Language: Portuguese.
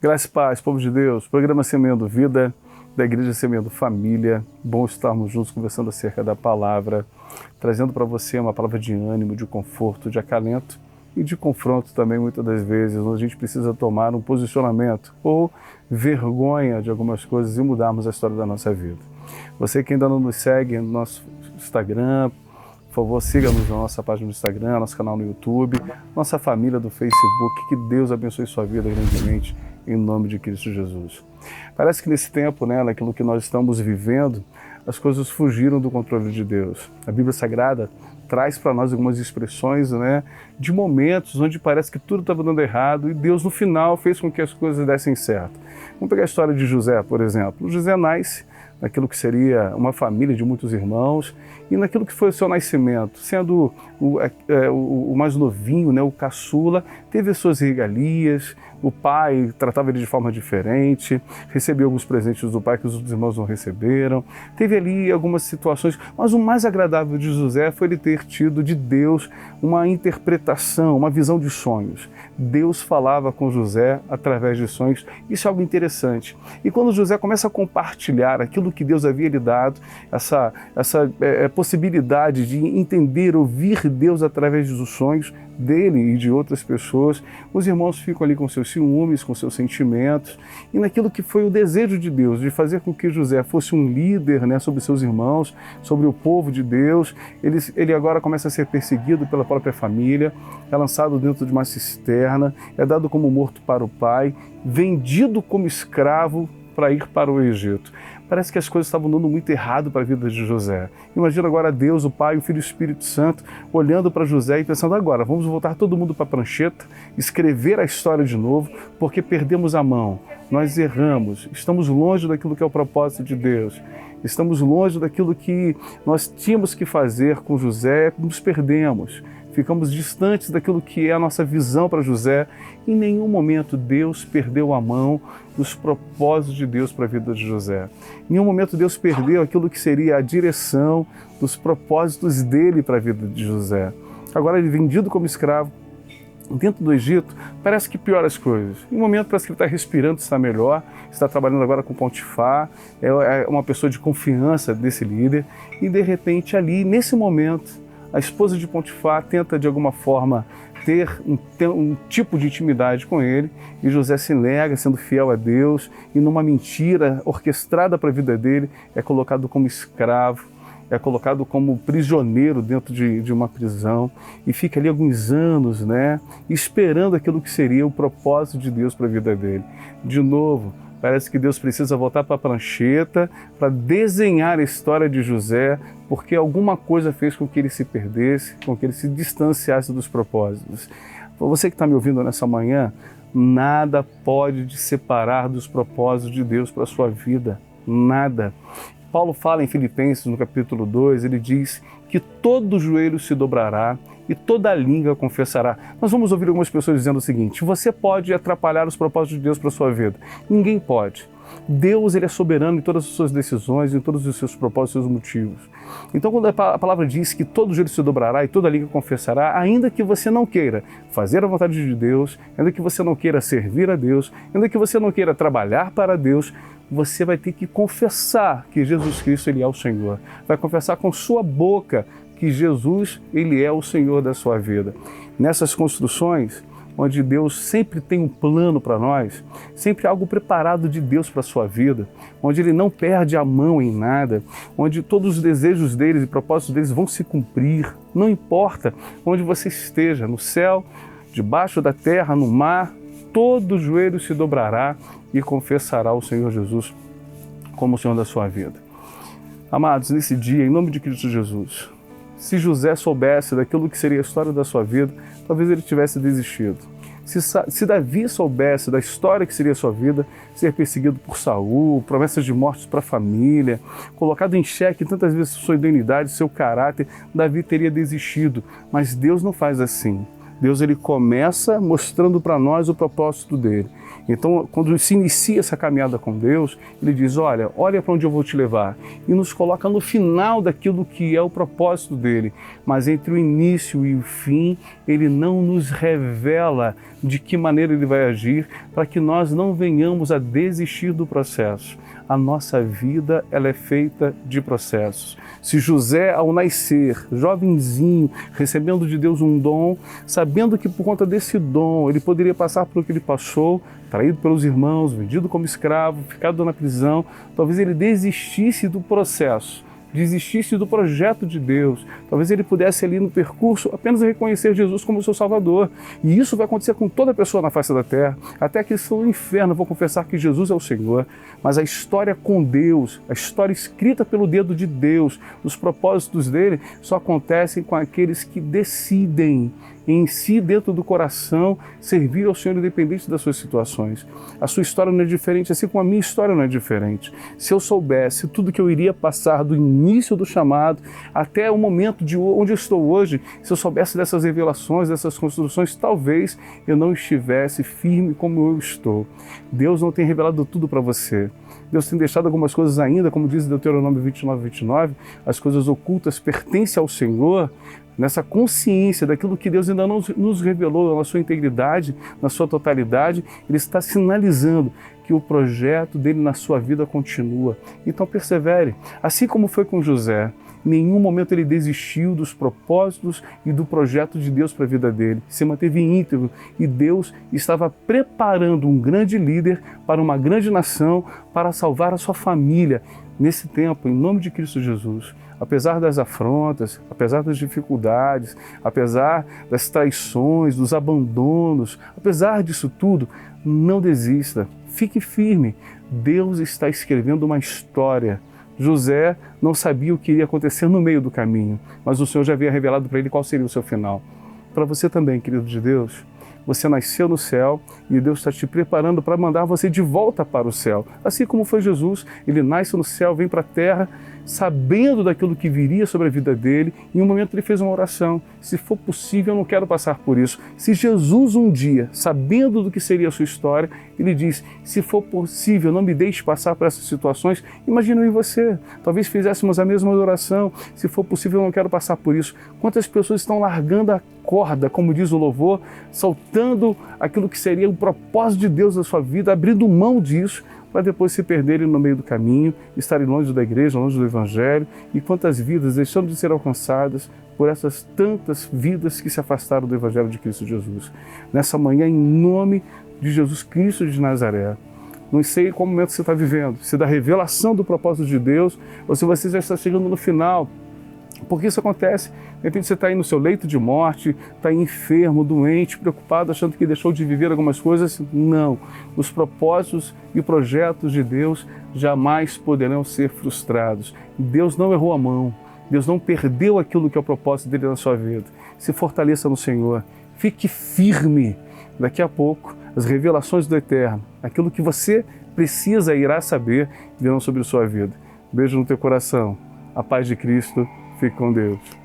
Graça e paz, povo de Deus, programa Semeando Vida, da Igreja Semeando Família. Bom estarmos juntos conversando acerca da palavra, trazendo para você uma palavra de ânimo, de conforto, de acalento e de confronto também, muitas das vezes, onde a gente precisa tomar um posicionamento ou vergonha de algumas coisas e mudarmos a história da nossa vida. Você que ainda não nos segue no nosso Instagram, por favor, siga-nos na nossa página no Instagram, nosso canal no YouTube, nossa família do Facebook. Que Deus abençoe sua vida grandemente, em nome de Cristo Jesus. Parece que nesse tempo, naquilo que nós estamos vivendo, as coisas fugiram do controle de Deus. A Bíblia Sagrada traz para nós algumas expressões de momentos onde parece que tudo estava dando errado e Deus, no final, fez com que as coisas dessem certo. Vamos pegar a história de José, por exemplo. José nasce naquilo que seria uma família de muitos irmãos, e naquilo que foi o seu nascimento, sendo o mais novinho, o caçula, teve as suas regalias, o pai tratava ele de forma diferente, recebeu alguns presentes do pai que os outros irmãos não receberam, teve ali algumas situações, mas o mais agradável de José foi ele ter tido de Deus uma interpretação, uma visão de sonhos. Deus falava com José através de sonhos, isso é algo interessante. E quando José começa a compartilhar aquilo que Deus havia lhe dado, essa possibilidade de entender, ouvir Deus através dos sonhos dele e de outras pessoas, os irmãos ficam ali com seus ciúmes, com seus sentimentos, e naquilo que foi o desejo de Deus, de fazer com que José fosse um líder sobre seus irmãos, sobre o povo de Deus. Ele agora começa a ser perseguido pela própria família, é lançado dentro de uma cisterna, é dado como morto para o pai, vendido como escravo para ir para o Egito. Parece que as coisas estavam dando muito errado para a vida de José. Imagina agora Deus, o Pai, o Filho e o Espírito Santo, olhando para José e pensando: agora, vamos voltar todo mundo para a prancheta, escrever a história de novo, porque perdemos a mão, nós erramos, estamos longe daquilo que é o propósito de Deus, estamos longe daquilo que nós tínhamos que fazer com José, nos perdemos. Ficamos distantes daquilo que é a nossa visão para José. Em nenhum momento Deus perdeu a mão dos propósitos de Deus para a vida de José. Em nenhum momento Deus perdeu aquilo que seria a direção dos propósitos dele para a vida de José. Agora ele vendido como escravo dentro do Egito, parece que piora as coisas. Em um momento parece que ele está respirando, está melhor, está trabalhando agora com Potifar, é uma pessoa de confiança desse líder, e de repente ali, nesse momento, a esposa de Potifar tenta de alguma forma ter um tipo de intimidade com ele, e José se nega, sendo fiel a Deus, e numa mentira orquestrada para a vida dele, é colocado como escravo, é colocado como prisioneiro dentro de uma prisão, e fica ali alguns anos, esperando aquilo que seria o propósito de Deus para a vida dele. De novo, parece que Deus precisa voltar para a prancheta para desenhar a história de José, porque alguma coisa fez com que ele se perdesse, com que ele se distanciasse dos propósitos. Você que está me ouvindo nessa manhã, nada pode te separar dos propósitos de Deus para a sua vida, nada. Paulo fala em Filipenses, no capítulo 2, ele diz que todo joelho se dobrará e toda língua confessará. Nós vamos ouvir algumas pessoas dizendo o seguinte: você pode atrapalhar os propósitos de Deus para a sua vida. Ninguém pode. Deus, ele é soberano em todas as suas decisões, em todos os seus propósitos e seus motivos. Então, quando a palavra diz que todo joelho se dobrará e toda língua confessará, ainda que você não queira fazer a vontade de Deus, ainda que você não queira servir a Deus, ainda que você não queira trabalhar para Deus, você vai ter que confessar que Jesus Cristo, ele é o Senhor. Vai confessar com sua boca que Jesus, ele é o Senhor da sua vida. Nessas construções, onde Deus sempre tem um plano para nós, sempre algo preparado de Deus para a sua vida, onde ele não perde a mão em nada, onde todos os desejos deles e propósitos deles vão se cumprir, não importa onde você esteja, no céu, debaixo da terra, no mar, todo joelho se dobrará e confessará o Senhor Jesus como o Senhor da sua vida. Amados, nesse dia, em nome de Cristo Jesus, se José soubesse daquilo que seria a história da sua vida, talvez ele tivesse desistido. Se Davi soubesse da história que seria a sua vida, ser perseguido por Saul, promessas de morte para a família, colocado em xeque tantas vezes sua identidade, seu caráter, Davi teria desistido. Mas Deus não faz assim. Deus, ele começa mostrando para nós o propósito dele. Então, quando se inicia essa caminhada com Deus, Ele diz, olha para onde eu vou te levar. E nos coloca no final daquilo que é o propósito dEle. Mas entre o início e o fim, Ele não nos revela de que maneira Ele vai agir, para que nós não venhamos a desistir do processo. A nossa vida, ela é feita de processos. Se José, ao nascer, jovenzinho, recebendo de Deus um dom, sabendo que por conta desse dom ele poderia passar por o que ele passou, traído pelos irmãos, vendido como escravo, ficado na prisão, talvez ele desistisse do processo, desistisse do projeto de Deus. Talvez ele pudesse ali no percurso apenas reconhecer Jesus como seu Salvador. E isso vai acontecer com toda pessoa na face da terra. Até que estão no inferno vão confessar que Jesus é o Senhor. Mas a história com Deus, a história escrita pelo dedo de Deus, os propósitos dele, só acontecem com aqueles que decidem em si, dentro do coração, servir ao Senhor independente das suas situações. A sua história não é diferente, assim como a minha história não é diferente. Se eu soubesse tudo que eu iria passar do início do chamado até o momento de onde eu estou hoje, se eu soubesse dessas revelações, dessas construções, talvez eu não estivesse firme como eu estou. Deus não tem revelado tudo para você. Deus tem deixado algumas coisas ainda, como diz Deuteronômio 29, as coisas ocultas pertencem ao Senhor. Nessa consciência daquilo que Deus ainda não nos revelou na sua integridade, na sua totalidade, Ele está sinalizando que o projeto dele na sua vida continua. Então persevere, assim como foi com José. Em nenhum momento ele desistiu dos propósitos e do projeto de Deus para a vida dele. Se manteve íntegro e Deus estava preparando um grande líder para uma grande nação, para salvar a sua família nesse tempo, em nome de Cristo Jesus. Apesar das afrontas, apesar das dificuldades, apesar das traições, dos abandonos, apesar disso tudo, não desista, fique firme. Deus está escrevendo uma história. José não sabia o que iria acontecer no meio do caminho, mas o Senhor já havia revelado para ele qual seria o seu final. Para você também, querido de Deus, você nasceu no céu e Deus está te preparando para mandar você de volta para o céu. Assim como foi Jesus, ele nasce no céu, vem para a terra, sabendo daquilo que viria sobre a vida dele. Em um momento ele fez uma oração: se for possível, eu não quero passar por isso. Se Jesus um dia, sabendo do que seria a sua história, ele diz: se for possível, não me deixe passar por essas situações. Imagina eu e você, talvez fizéssemos a mesma oração: se for possível, eu não quero passar por isso. Quantas pessoas estão largando a corda, como diz o louvor, soltando aquilo que seria o propósito de Deus na sua vida, abrindo mão disso, para depois se perderem no meio do caminho, estarem longe da igreja, longe do Evangelho, e quantas vidas deixando de ser alcançadas por essas tantas vidas que se afastaram do Evangelho de Cristo Jesus. Nessa manhã, em nome de Jesus Cristo de Nazaré, não sei qual momento você está vivendo, se da revelação do propósito de Deus, ou se você já está chegando no final, porque isso acontece. De repente você está aí no seu leito de morte, está enfermo, doente, preocupado, achando que deixou de viver algumas coisas. Não. Os propósitos e projetos de Deus jamais poderão ser frustrados. Deus não errou a mão. Deus não perdeu aquilo que é o propósito dele na sua vida. Se fortaleça no Senhor. Fique firme. Daqui a pouco, as revelações do Eterno, aquilo que você precisa e irá saber, virão sobre a sua vida. Beijo no teu coração. A paz de Cristo. Fique com Deus.